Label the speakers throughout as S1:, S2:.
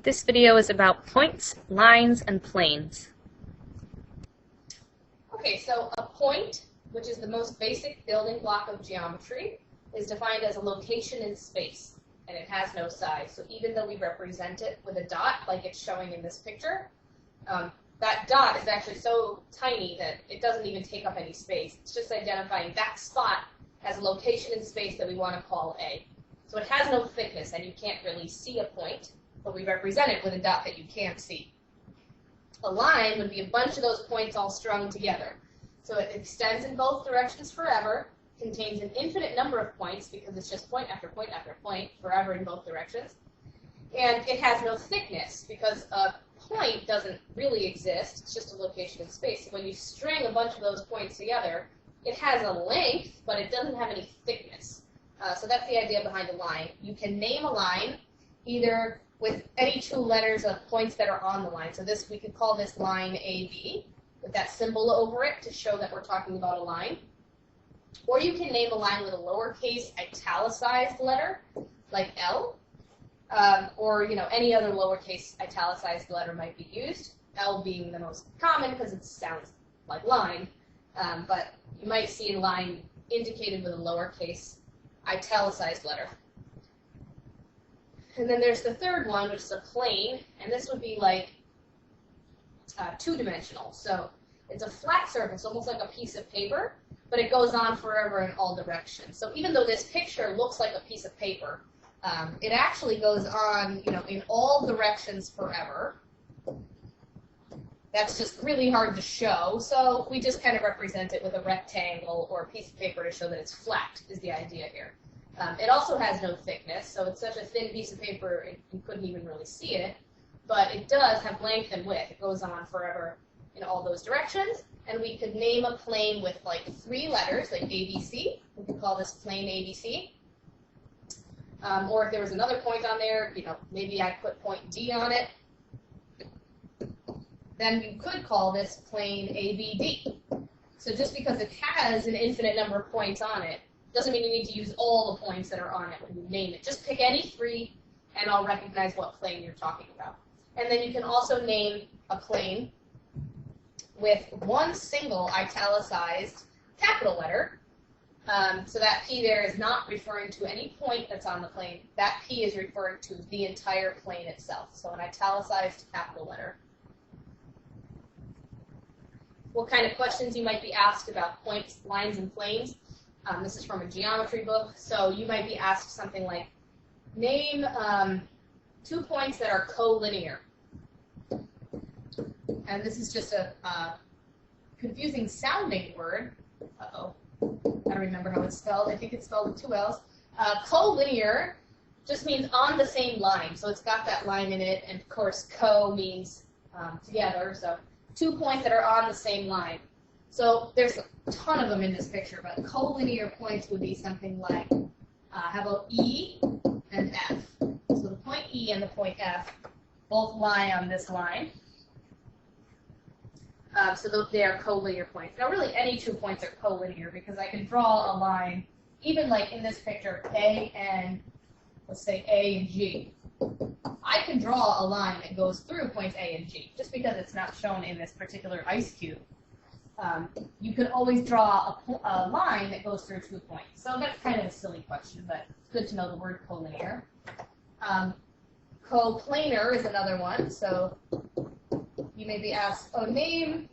S1: This video is about points, lines, and planes.
S2: Okay, so a point, which is the most basic building block of geometry, is defined as a location in space, and it has no size. So even though we represent it with a dot, like it's showing in this picture, that dot is actually so tiny that it doesn't even take up any space. It's just identifying that spot as a location in space that we want to call A. So it has no thickness, and you can't really see a point, but we represent it with a dot that you can't see. A line would be a bunch of those points all strung together. So it extends in both directions forever, contains an infinite number of points because it's just point after point after point forever in both directions. And it has no thickness because a point doesn't really exist. It's just a location in space. So when you string a bunch of those points together, it has a length, but it doesn't have any thickness. So that's the idea behind a line. You can name a line either with any two letters of points that are on the line. So this, we could call this line AB with that symbol over it to show that we're talking about a line. Or you can name a line with a lowercase italicized letter, like L, or any other lowercase italicized letter might be used. L being the most common because it sounds like line, but you might see a line indicated with a lowercase italicized letter. And then there's the third one, which is a plane, and this would be like two-dimensional. So it's a flat surface, almost like a piece of paper, but it goes on forever in all directions. So even though this picture looks like a piece of paper, it actually goes on, in all directions forever. That's just really hard to show, so we just kind of represent it with a rectangle or a piece of paper to show that it's flat, is the idea here. It also has no thickness, so it's such a thin piece of paper you couldn't even really see it, but it does have length and width. It goes on forever in all those directions, and we could name a plane with like 3 letters, like ABC. We could call this plane ABC. Or if there was another point on there, maybe I put point D on it, then you could call this plane ABD. So just because it has an infinite number of points on it, doesn't mean you need to use all the points that are on it when you name it. Just pick any 3, and I'll recognize what plane you're talking about. And then you can also name a plane with one single italicized capital letter. So that P there is not referring to any point that's on the plane. That P is referring to the entire plane itself. So an italicized capital letter. What kind of questions you might be asked about points, lines, and planes? This is from a geometry book, so you might be asked something like, name 2 points that are collinear. And this is just a confusing sounding word. Uh-oh, I don't remember how it's spelled. I think it's spelled with 2 L's. Collinear just means on the same line, so it's got that line in it, and of course co means together, so 2 points that are on the same line. So there's a ton of them in this picture, but collinear points would be something like, how about E and F? So the point E and the point F both lie on this line. So they are collinear points. Now really any 2 points are collinear because I can draw a line, even like in this picture, A and, let's say A and G. I can draw a line that goes through points A and G, just because it's not shown in this particular ice cube. You could always draw a line that goes through 2 points. So that's kind of a silly question, but it's good to know the word collinear. Coplanar is another one. So you may be asked, name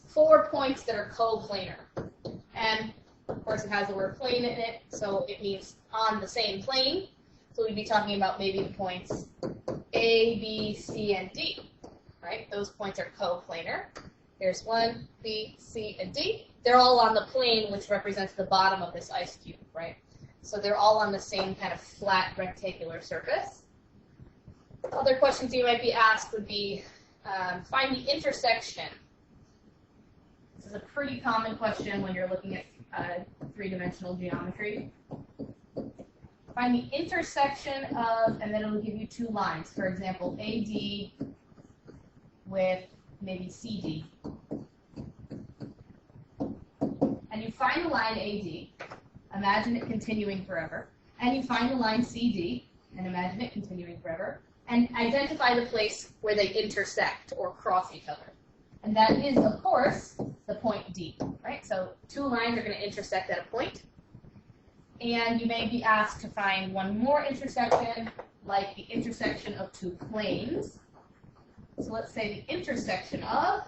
S2: 4 points that are coplanar. And of course it has the word plane in it, so it means on the same plane. So we'd be talking about maybe the points A, B, C, and D, right? Those points are coplanar. There's 1, B, C, and D. They're all on the plane, which represents the bottom of this ice cube, right? So they're all on the same kind of flat rectangular surface. Other questions you might be asked would be, find the intersection. This is a pretty common question when you're looking at 3-dimensional geometry. Find the intersection of, and then it'll give you 2 lines. For example, AD with maybe CD. And you find the line AD, imagine it continuing forever, and you find the line CD, and imagine it continuing forever. and identify the place where they intersect or cross each other. And that is, of course, the point D, right? So two lines are going to intersect at a point. And you may be asked to find one more intersection, like the intersection of two planes. So let's say the intersection of,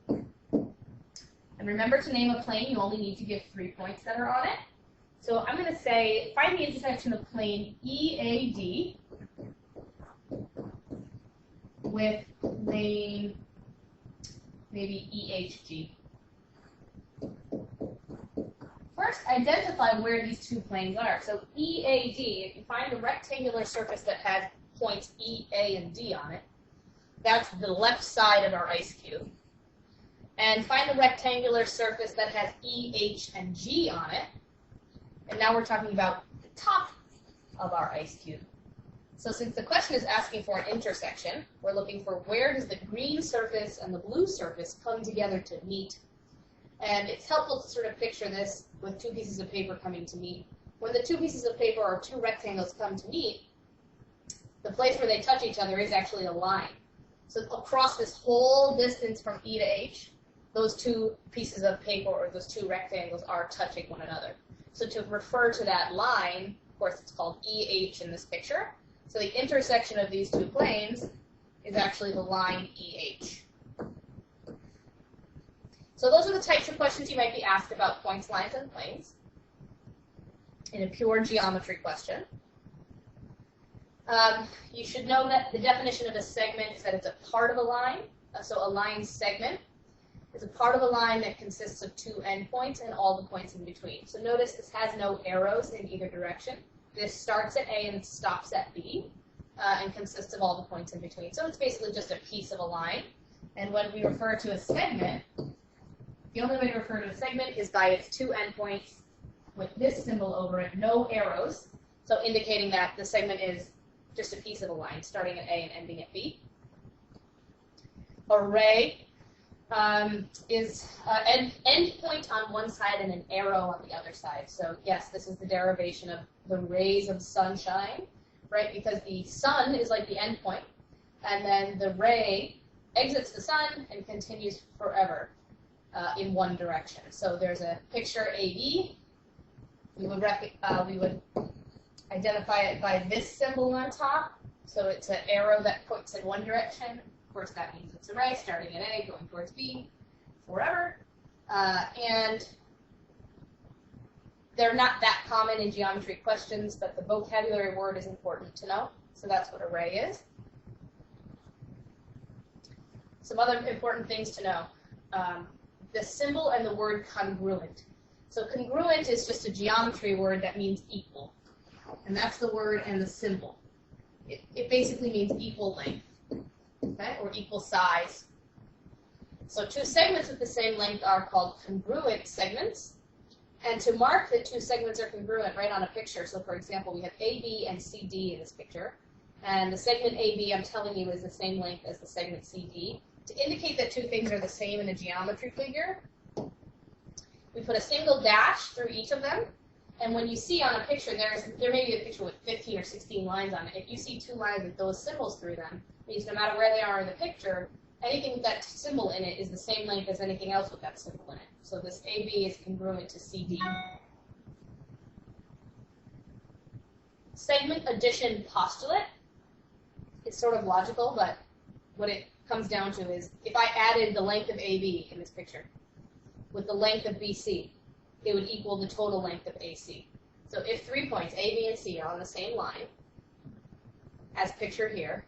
S2: and remember to name a plane, you only need to give 3 points that are on it. So I'm going to say, find the intersection of plane EAD with plane maybe EHG. First, identify where these two planes are. So EAD, if you find a rectangular surface that has points E, A, and D on it, that's the left side of our ice cube. And find a rectangular surface that has E, H, and G on it. And now we're talking about the top of our ice cube. So since the question is asking for an intersection, we're looking for where does the green surface and the blue surface come together to meet. And it's helpful to sort of picture this with two pieces of paper coming to meet. When the two pieces of paper or two rectangles come to meet, the place where they touch each other is actually a line. So across this whole distance from E to H, those two pieces of paper or those two rectangles are touching one another. So to refer to that line, of course it's called EH in this picture. So the intersection of these two planes is actually the line EH. So those are the types of questions you might be asked about points, lines, and planes in a pure geometry question. You should know that the definition of a segment is that it's a part of a line. So a line segment is a part of a line that consists of two endpoints and all the points in between. So notice this has no arrows in either direction. This starts at A and stops at B and consists of all the points in between. So it's basically just a piece of a line. And when we refer to a segment, the only way to refer to a segment is by its two endpoints with this symbol over it, no arrows, so indicating that the segment is just a piece of a line starting at A and ending at B. Array is an endpoint on one side and an arrow on the other side. So yes, this is the derivation of the rays of sunshine, right? Because the sun is like the endpoint, and then the ray exits the sun and continues forever in one direction. So there's a picture AB. We would identify it by this symbol on top. So it's an arrow that points in one direction. Of course, that means it's a ray starting at A, going towards B, forever. And they're not that common in geometry questions, but the vocabulary word is important to know. So that's what array is. Some other important things to know. The symbol and the word congruent. So congruent is just a geometry word that means equal. And that's the word and the symbol. It basically means equal length. Okay, or equal size. So two segments with the same length are called congruent segments. And to mark that two segments are congruent, right on a picture, so for example, we have AB and CD in this picture. And the segment AB, I'm telling you, is the same length as the segment CD. To indicate that two things are the same in a geometry figure, we put a single dash through each of them. And when you see on a picture, there may be a picture with 15 or 16 lines on it. If you see two lines with those symbols through them, it means no matter where they are in the picture, anything with that symbol in it is the same length as anything else with that symbol in it. So this AB is congruent to CD. Segment addition postulate is sort of logical, but what it comes down to is if I added the length of AB in this picture with the length of BC, it would equal the total length of AC. So if 3 points, A, B, and C, are on the same line, as pictured here,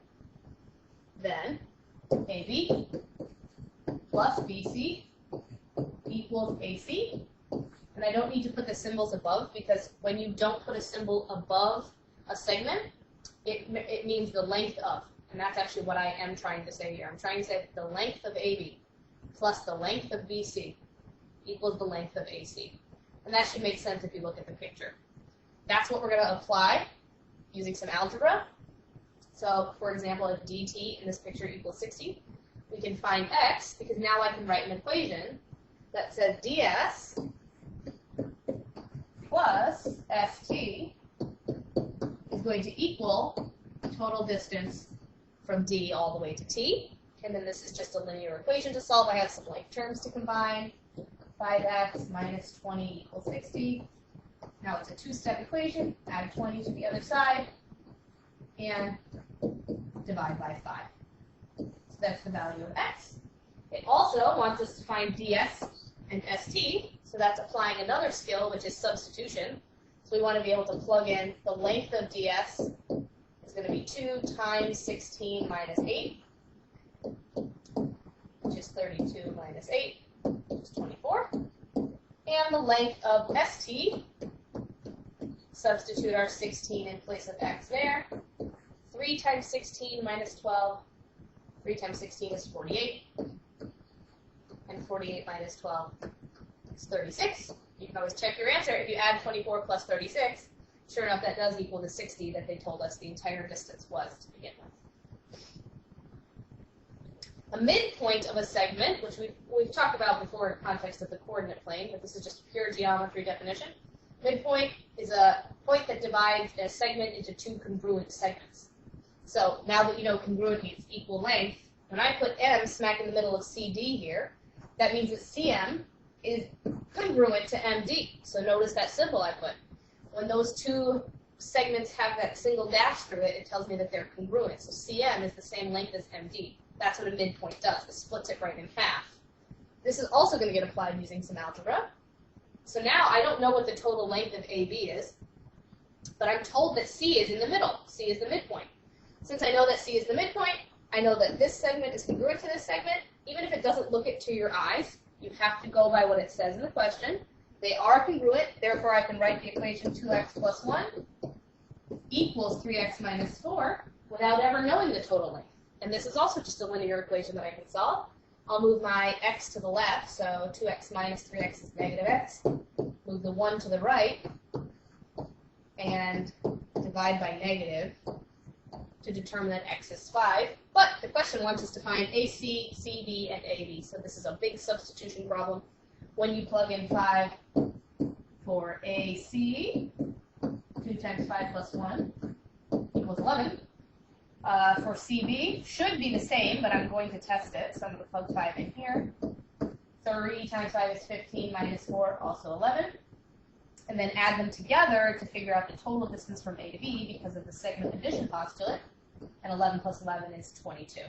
S2: then AB plus BC equals AC. And I don't need to put the symbols above, because when you don't put a symbol above a segment, it means the length of. And that's actually what I am trying to say here. I'm trying to say that the length of AB plus the length of BC equals the length of AC. And that should make sense if you look at the picture. That's what we're going to apply using some algebra. So, for example, if dt in this picture equals 60, we can find x, because now I can write an equation that says ds plus st is going to equal total distance from D all the way to T. And then this is just a linear equation to solve. I have some like terms to combine. 5x minus 20 equals 60. Now it's a two-step equation. Add 20 to the other side and divide by 5. So that's the value of x. It also wants us to find ds and st. So that's applying another skill, which is substitution. So we want to be able to plug in the length of ds is going to be 2 times 16 minus 8, which is 32 minus 8, which is 24. And the length of st, substitute our 16 in place of x there. 3 times 16 minus 12, 3 times 16 is 48. And 48 minus 12 is 36. You can always check your answer. If you add 24 plus 36, sure enough, that does equal the 60 that they told us the entire distance was to begin with. A midpoint of a segment, which we've talked about before in context of the coordinate plane, but this is just pure geometry definition. Midpoint is a point that divides a segment into two congruent segments. So now that you know congruent means equal length, when I put M smack in the middle of CD here, that means that CM is congruent to MD. So notice that symbol I put. When those two segments have that single dash through it, it tells me that they're congruent. So CM is the same length as MD. That's what a midpoint does. It splits it right in half. This is also going to get applied using some algebra. So now I don't know what the total length of AB is, but I'm told that C is in the middle. C is the midpoint. Since I know that C is the midpoint, I know that this segment is congruent to this segment. Even if it doesn't look it to your eyes, you have to go by what it says in the question. They are congruent, therefore I can write the equation 2x plus 1 equals 3x minus 4 without ever knowing the total length. And this is also just a linear equation that I can solve. I'll move my x to the left, so 2x minus 3x is negative x. Move the 1 to the right, and divide by negative to determine that x is 5. But the question wants us to find AC, CD, and AB. So this is a big substitution problem. When you plug in 5 for AC, 2 times 5 plus 1 equals 11. For CB, should be the same, but I'm going to test it. So I'm going to plug 5 in here. 3 times 5 is 15 minus 4, also 11. And then add them together to figure out the total distance from A to B because of the segment addition postulate. And 11 plus 11 is 22.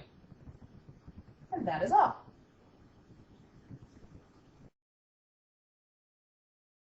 S2: And that is all.